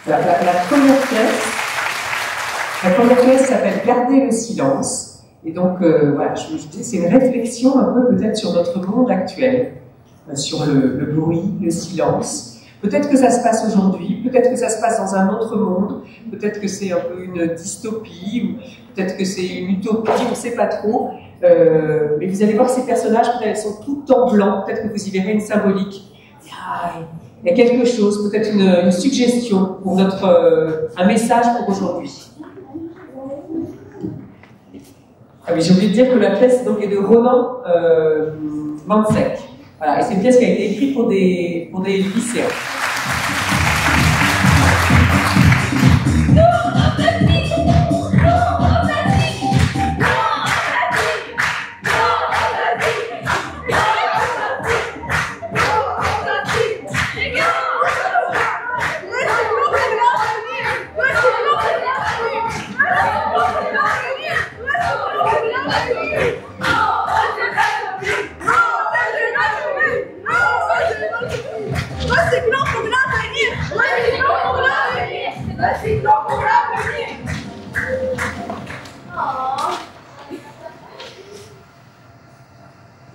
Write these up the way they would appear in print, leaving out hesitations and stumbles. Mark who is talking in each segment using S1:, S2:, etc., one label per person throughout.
S1: La première pièce s'appelle Garder le silence. Et donc, voilà, je me dis, c'est une réflexion un peu peut-être sur notre monde actuel, sur le bruit, le silence. Peut-être que ça se passe aujourd'hui, peut-être que ça se passe dans un autre monde, peut-être que c'est un peu une dystopie, ou peut-être que c'est une utopie, on ne sait pas trop. Mais vous allez voir ces personnages, peut-être elles sont toutes en blanc, peut-être que vous y verrez une symbolique. Il y a quelque chose, peut-être une suggestion pour un message pour aujourd'hui. Ah oui, j'ai oublié de dire que la pièce donc, est de Ronan Mansek. Voilà, et c'est une pièce qui a été écrite pour des lycéens.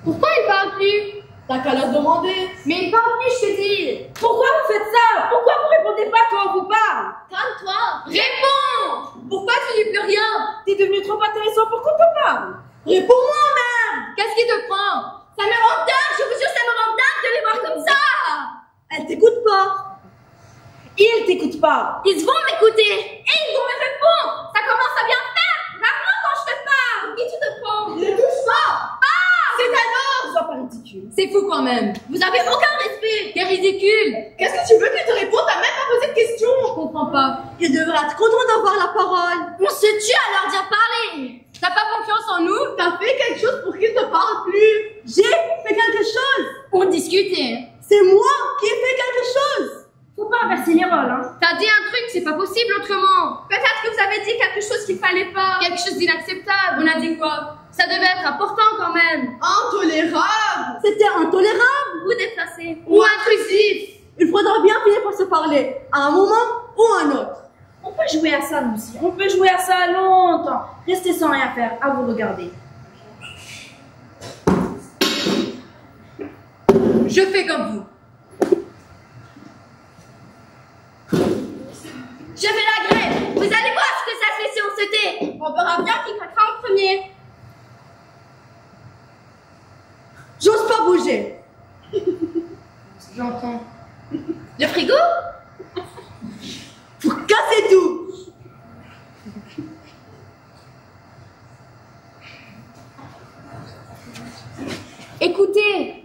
S2: Pourquoi il parle plus? T'as qu'à leur demander. Mais il parle plus, je te dis. Pourquoi vous faites ça? Pourquoi vous répondez pas quand on vous parle? Calme-toi. Réponds. Pourquoi tu dis plus rien? T'es devenu trop intéressant pour qu'on te parle. Réponds-moi, merde. Qu'est-ce qui te prend? Ça me rend dingue, je vous jure, ça me rend dingue de les voir comme ça. Elle t'écoute pas. Ils t'écoutent pas. Ils vont m'écouter. Et ils vont me répondre. Ça commence à bien faire. Maintenant quand je te parle. Qui tu te prends? Ne touche pas. C'est un homme! Sois pas ridicule. C'est fou quand même. Vous avez aucun respect. T'es ridicule. Qu'est-ce que tu veux qu'il te réponde? T'as même pas posé de question. Je comprends pas. Il devrait être content d'avoir la parole. On se tue à leur dire parler. T'as pas confiance en nous? T'as fait quelque chose pour qu'ils te parlent plus. J'ai fait quelque chose. On discutait. C'est moi qui ai fait quelque chose. Faut pas inverser les rôles, hein. T'as dit un truc, c'est pas possible autrement. Peut-être que vous avez dit quelque chose qu'il fallait pas. Quelque chose d'inacceptable. On a dit quoi? Ça devait être important quand même. Intolérable. C'était intolérable. Ou déplacé. Ou intrusif. Il faudra bien finir par se parler. À un moment ou à un autre. On peut jouer à ça, nous aussi. On peut jouer à ça longtemps. Restez sans rien faire, à vous regarder. Je fais comme vous. Je fais la grève. Vous allez voir ce que ça fait si on se tait. On verra bien qui craquera en premier. J'ose pas bouger. J'entends. Le frigo? Vous cassez tout. Écoutez.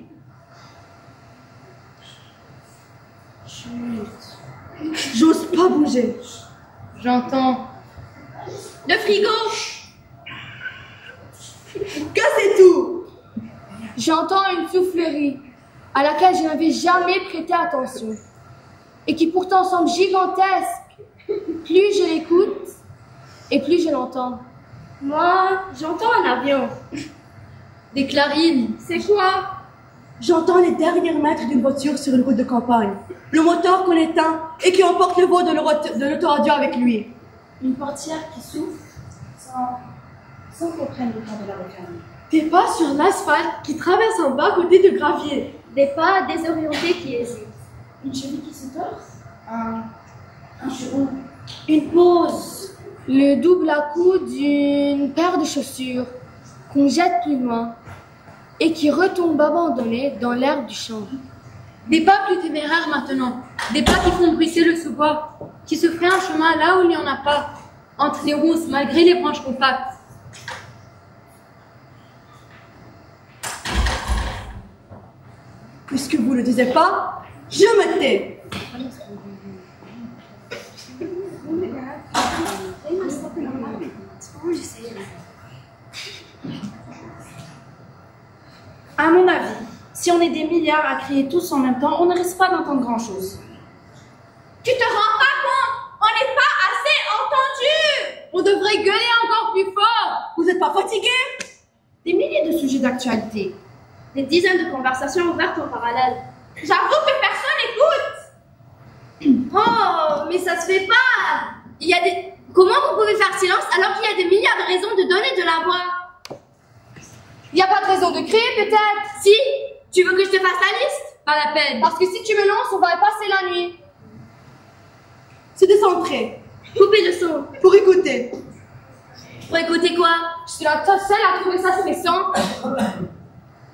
S2: J'ose pas bouger. J'entends. Le frigo. Cassez tout. J'entends une soufflerie à laquelle je n'avais jamais prêté attention et qui pourtant semble gigantesque. Plus je l'écoute et plus je l'entends. Moi, j'entends un avion. Des clarines. C'est quoi? J'entends les derniers mètres d'une voiture sur une route de campagne. Le moteur qu'on éteint et qui emporte le vol de l'autoradio avec lui. Une portière qui souffle sans qu'on prenne le temps de la refermer. Des pas sur l'asphalte qui traversent un bas-côté de gravier. Des pas désorientés qui hésitent. Une cheville qui se torse. Un cheveu. Une pause. Le double à-coup d'une paire de chaussures qu'on jette plus loin et qui retombe abandonnée dans l'herbe du champ. Des pas plus téméraires maintenant. Des pas qui font bruisser le sous-bois, qui se fraient un chemin là où il n'y en a pas, entre les rousses malgré les branches compactes. Puisque vous ne le disiez pas, je me tais. À mon avis, si on est des milliards à crier tous en même temps, on ne risque pas d'entendre grand-chose. Tu te rends pas compte? On n'est pas assez entendus! On devrait gueuler encore plus fort! Vous n'êtes pas fatigués? Des milliers de sujets d'actualité. Des dizaines de conversations ouvertes en parallèle. J'avoue que personne n'écoute! Oh, mais ça ça se fait pas. Il y a des... Comment vous pouvez faire silence alors qu'il y a des milliards de raisons de donner de la voix? Il n'y a pas de raison de crier, peut-être. Si, tu veux que je te fasse la liste? Pas la peine. Parce que si tu me lances, on va y passer la nuit.
S3: Se décentrer.
S2: Couper le son.
S3: Pour écouter.
S2: Pour écouter quoi?
S3: Je suis la seule à trouver ça stressant.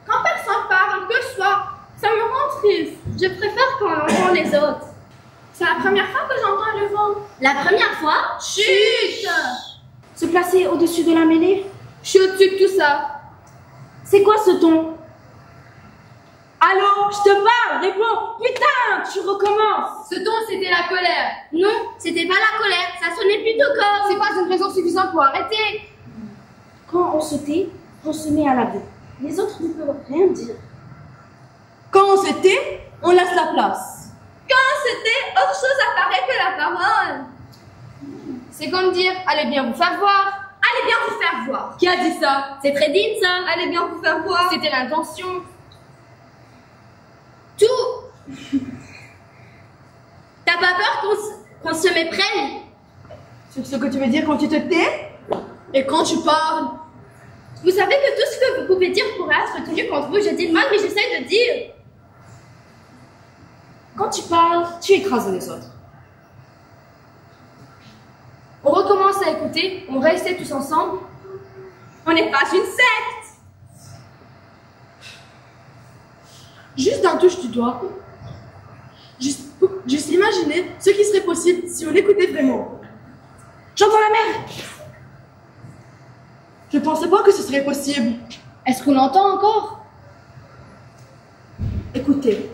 S2: Quand personne parle, que je sois, ça me rend triste. Je préfère quand on entend les autres. C'est la première fois que j'entends le vent. La première fois? Chut!
S3: Se placer au-dessus de la mêlée.
S2: Je suis au-dessus de tout ça.
S3: C'est quoi ce ton? Allô, je te parle, réponds. Putain, tu recommences.
S2: Ce ton, c'était la colère. Non, c'était pas la colère, ça sonnait plutôt comme...
S3: C'est pas une raison suffisante pour arrêter. Quand on se tait, on se met à l'abri. Les autres ne peuvent rien dire. Quand on se tait, on laisse la place.
S2: Quand c'était, autre chose apparaît que la parole.
S3: C'est comme dire, allez bien vous faire voir.
S2: Allez bien vous faire voir.
S3: Qui a dit ça?
S2: C'est très digne ça. Allez bien vous faire voir.
S3: C'était l'intention.
S2: Tout. T'as pas peur qu'on se méprenne?
S3: Sur ce que tu veux dire quand tu te tais?
S2: Et quand tu parles? Vous savez que tout ce que vous pouvez dire pourrait être tenu contre vous. Je dis le mal, mais j'essaie de dire.
S3: Quand tu parles, tu écrases les autres. On recommence à écouter, on reste tous ensemble.
S2: On n'est pas une secte.
S3: Juste d'un touche du doigt. Juste imaginer ce qui serait possible si on écoutait vraiment. J'entends la mer. Je pensais pas que ce serait possible. Est-ce qu'on entend encore? Écoutez.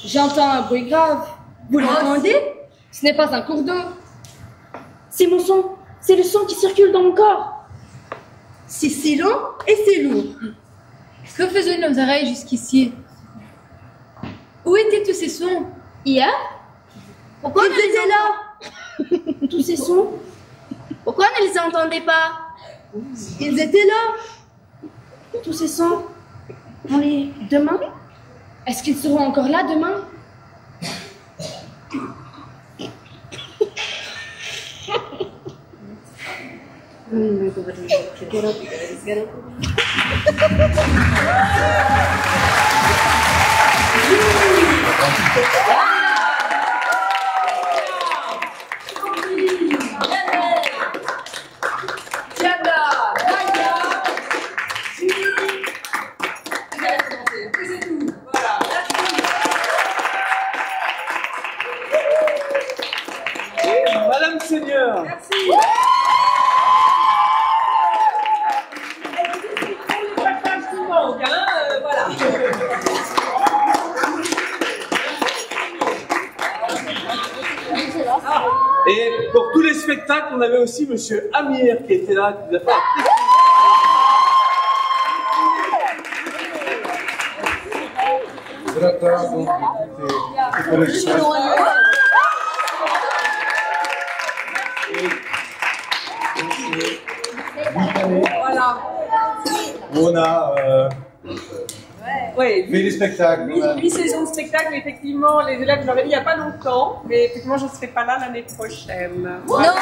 S3: J'entends un bruit grave. Vous l'entendez? Ce n'est pas un cours d'eau. C'est mon son. C'est le son qui circule dans mon corps. C'est si long et c'est lourd.
S4: Que faisaient nos oreilles jusqu'ici? Où étaient tous ces sons?
S2: Hier? Pourquoi
S3: Ils étaient là. Tous ces sons.
S2: Pourquoi on ne les entendait pas?
S3: Ils étaient là. Tous ces sons. On les... Demain? Est-ce qu'ils seront encore là demain?
S5: Madame Seigneur. Merci.
S1: Voilà.
S5: Et pour tous les spectacles, on avait aussi Monsieur Amir qui était là, qui nous a fait
S1: Voilà.
S6: On a
S1: Ouais,
S6: fait des spectacles.
S1: 8 saisons de spectacle, effectivement, les élèves, je leur ai dit il n'y a pas longtemps, mais effectivement, je ne serai pas là l'année prochaine. Voilà.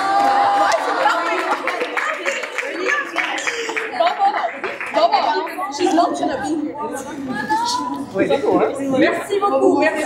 S1: Oui, merci beaucoup, merci.